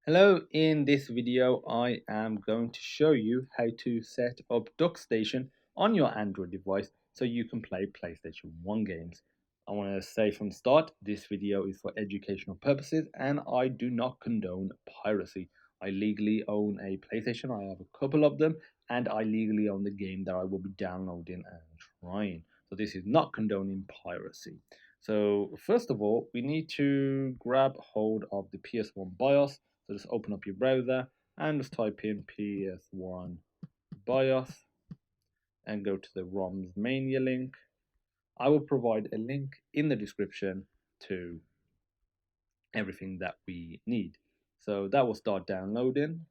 Hello, in this video I am going to show you how to set up DuckStation on your Android device so you can play PlayStation 1 games. I want to say from the start, this video is for educational purposes and I do not condone piracy. I legally own a PlayStation, I have a couple of them, and I legally own the game that I will be downloading and trying. So this is not condoning piracy. So first of all, we need to grab hold of the PS1 BIOS. So just open up your browser and just type in PS1 BIOS and go to the ROM's mania link. I will provide a link in the description to everything that we need. So that will start downloading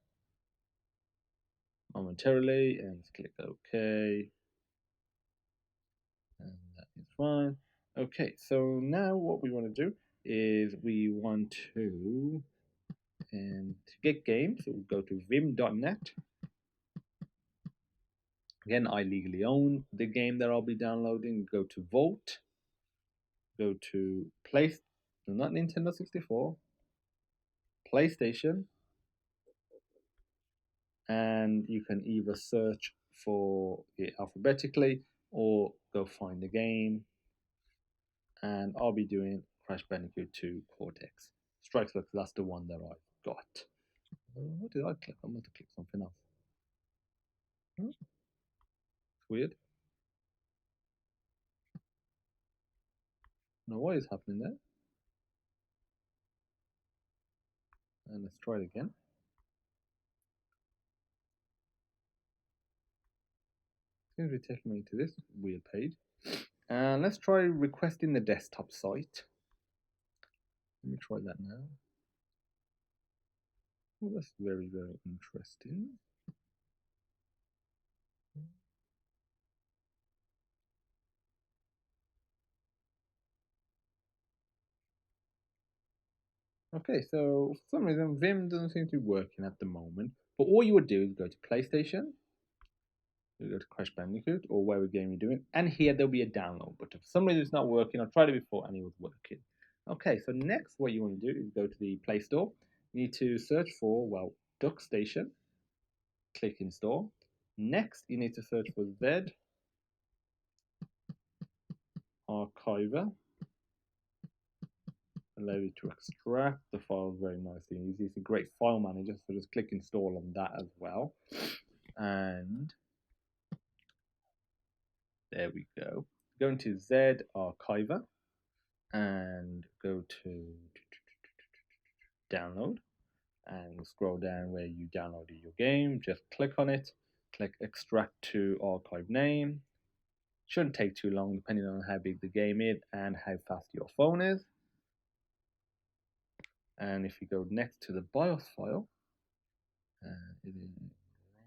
momentarily and click OK. And that is fine. Okay, so now what we want to do is we want to get games. So we'll go to vim.net. Again, I legally own the game that I'll be downloading. Go to Vault. Go to not Nintendo 64, PlayStation. And you can either search for it alphabetically or go find the game. And I'll be doing Crash Bandicoot 2 Cortex. Strikes because that's the one that I've got. What did I click? I must have clicked something else. It's weird. Now what is happening there? And let's try it again. Seems to be taking me to this weird page. And let's try requesting the desktop site. Let me try that now. Oh, that's very, very interesting. Okay, so for some reason Vim doesn't seem to be working at the moment. But all you would do is go to PlayStation, you go to Crash Bandicoot or whatever game you're doing, and here there'll be a download button. For some reason it's not working. I tried it before and it was working. Okay, so next what you want to do is go to the Play Store. You need to search for, well, DuckStation. Click install. Next, you need to search for ZArchiver. Allow you to extract the files very nicely. It's a great file manager, so just click install on that as well. And there we go. Go into ZArchiver and go to download and scroll down where you downloaded your game. Just click on it, click extract to archive name. Shouldn't take too long depending on how big the game is and how fast your phone is. And if you go next to the BIOS file, it is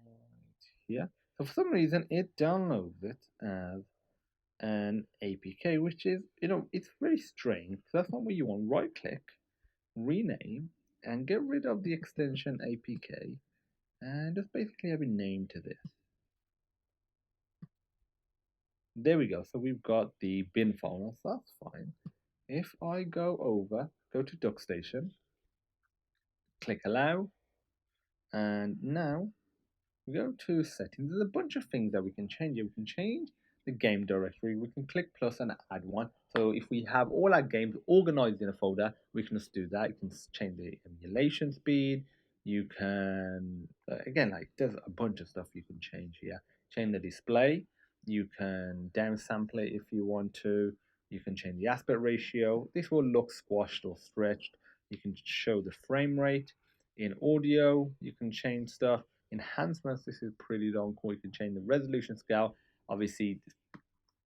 right here. So for some reason, it downloads it as an APK, which is, it's very strange. That's not what you want. Right click, rename, and get rid of the extension APK, and just basically have a name to this. There we go. So we've got the bin file now, so that's fine. If I go to DuckStation, click allow, and now we go to settings. There's a bunch of things that we can change here. We can change the game directory. We can click plus and add one. So if we have all our games organized in a folder, we can just do that. You can change the emulation speed. You can, again, like there's a bunch of stuff you can change here. Change the display. You can downsample it if you want to. You can change the aspect ratio. This will look squashed or stretched. You can show the frame rate. In audio, you can change stuff. Enhancements, this is pretty darn cool. You can change the resolution scale. Obviously,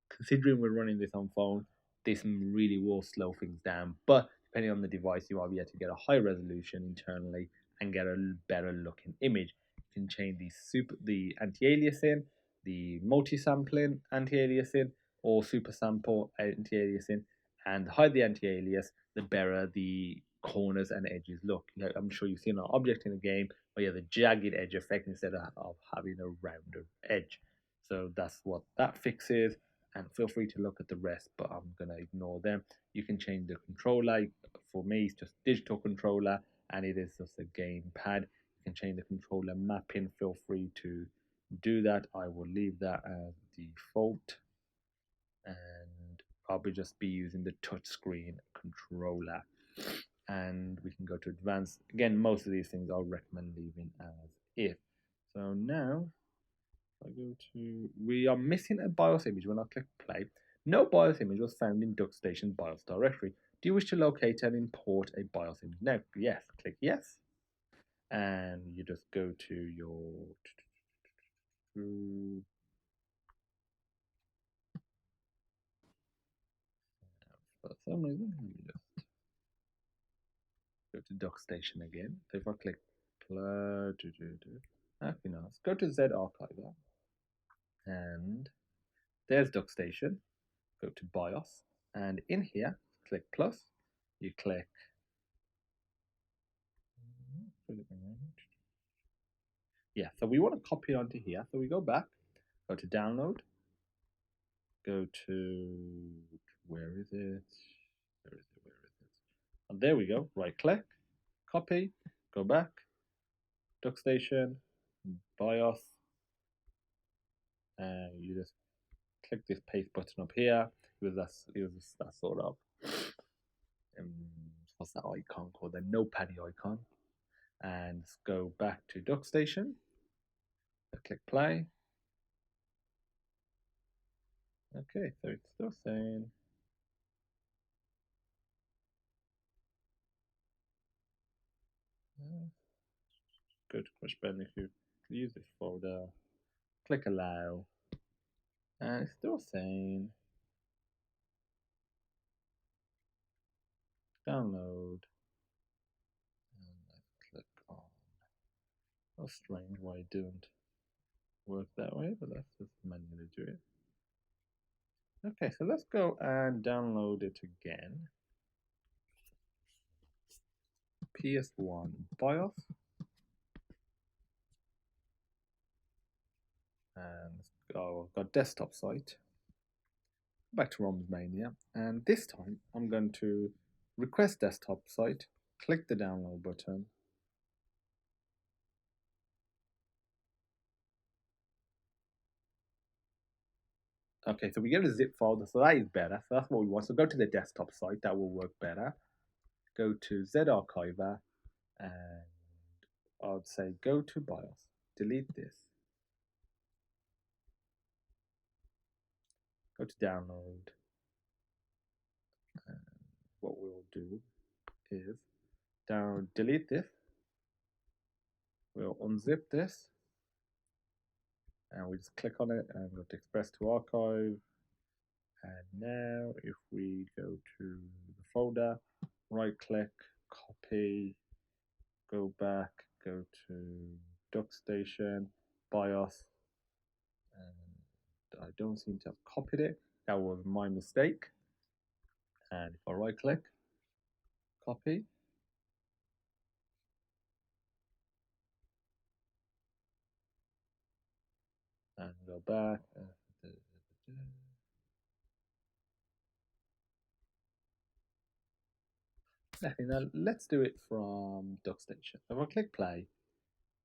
considering we're running this on phone, this really will slow things down. But depending on the device, you might be able to get a high resolution internally and get a better looking image. You can change the anti-aliasing, the multi-sampling anti-aliasing, or super sample anti-aliasing. And the higher the anti-alias, the better the corners and edges look. I'm sure you've seen an object in a game where you have the jagged edge effect instead of having a rounder edge. So that's what that fixes. And feel free to look at the rest, but I'm going to ignore them. You can change the controller. For me, it's just digital controller, and it is just a gamepad. You can change the controller mapping. Feel free to do that. I will leave that as default, and I'll just be using the touchscreen controller. And we can go to advanced. Again, most of these things I'll recommend leaving as if. So now, if I go to, we are missing a BIOS image when I click play. No BIOS image was found in DuckStation BIOS directory. Do you wish to locate and import a BIOS image? Now, yes, click yes. And you just go to your, for some reason, let me just go to DuckStation again. So if I click play, actually no, let's go to ZArchiver, and there's DuckStation. Go to BIOS, and in here, click plus. You click. Yeah, so we want to copy it onto here. So we go back, go to download, go to, where is it? Where is it? Where is it? And there we go. Right click, copy, go back, DuckStation, BIOS, and you just click this paste button up here. It was that sort of what's that icon called? The notepad icon. And go back to DuckStation. Click play. Okay, so it's still saying. Go to Crush Button if you use this folder. Click allow. And it's still saying download. And let's click on. Oh, strange why it didn't work that way, but let's just manually do it. Okay, so let's go and download it again. PS1 BIOS. And I've got desktop site. Back to ROMs Mania, and this time I'm going to request desktop site, click the download button. Okay, so we get a zip folder, so that is better. So that's what we want. So go to the desktop site, that will work better. Go to ZArchiver, and I'd say go to BIOS, delete this. Go to download, and what we'll do is delete this. We'll unzip this, and we just click on it and go to Express to Archive. And now if we go to the folder, right click, copy, go back, go to DuckStation, BIOS, and I don't seem to have copied it. That was my mistake. And if I right click, copy, and go back. Okay, now let's do it from DuckStation. So if I click play,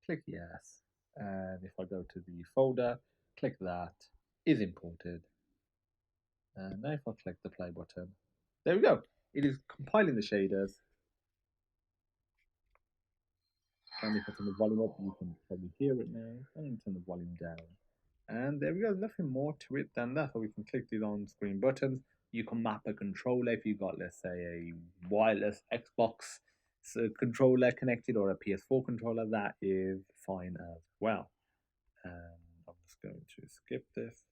click yes, and if I go to the folder, click that, is imported. And now if I click the play button, there we go. It is compiling the shaders. And if I turn the volume up, you can probably hear it now. I'm going to turn the volume down. And there we go, nothing more to it than that. So we can click these on-screen buttons. You can map a controller if you've got, let's say, a wireless Xbox controller connected or a PS4 controller. That is fine as well. And I'm just going to skip this.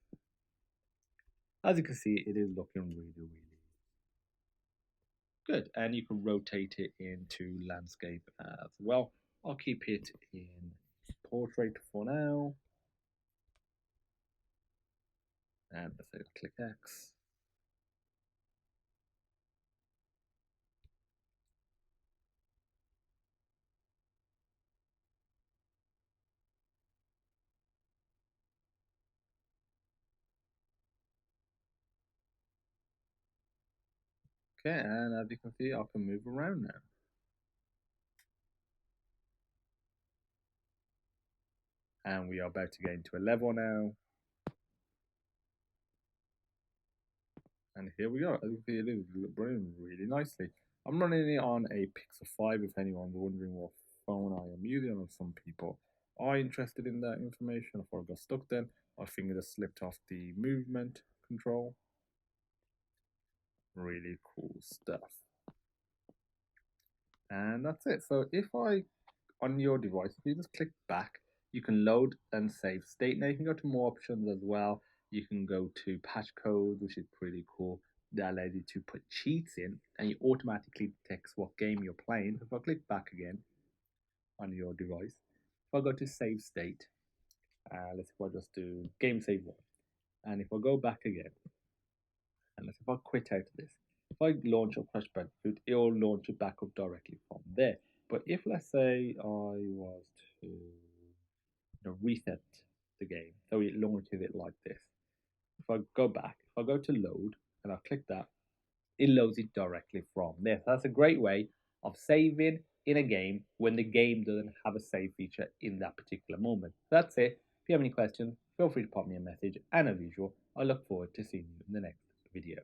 As you can see, it is looking really, really good. And you can rotate it into landscape as well. I'll keep it in portrait for now. And let's say click X. Okay, and as you can see, I can move around now. And we are about to get into a level now. And here we go. As you can see, it is running really nicely. I'm running it on a Pixel 5 if anyone's wondering what phone I am using. Or some people are interested in that information. If I got stuck then, my finger just slipped off the movement control. Really cool stuff. And that's it. So if I, on your device, if you just click back, you can load and save state. Now you can go to more options as well. You can go to patch codes, which is pretty cool. That allows you to put cheats in and it automatically detects what game you're playing. If I click back again on your device, if I go to save state, let's if I just do game save one. And if I go back again, and let's if I quit out of this, if I launch up Crash Bandicoot, it'll launch it back up directly from there. But if let's say I was to reset the game, so it launches it like this. If I go back, if I go to load and I click that, it loads it directly from there. So that's a great way of saving in a game when the game doesn't have a save feature in that particular moment. That's it. If you have any questions, feel free to pop me a message. And as usual, I look forward to seeing you in the next video.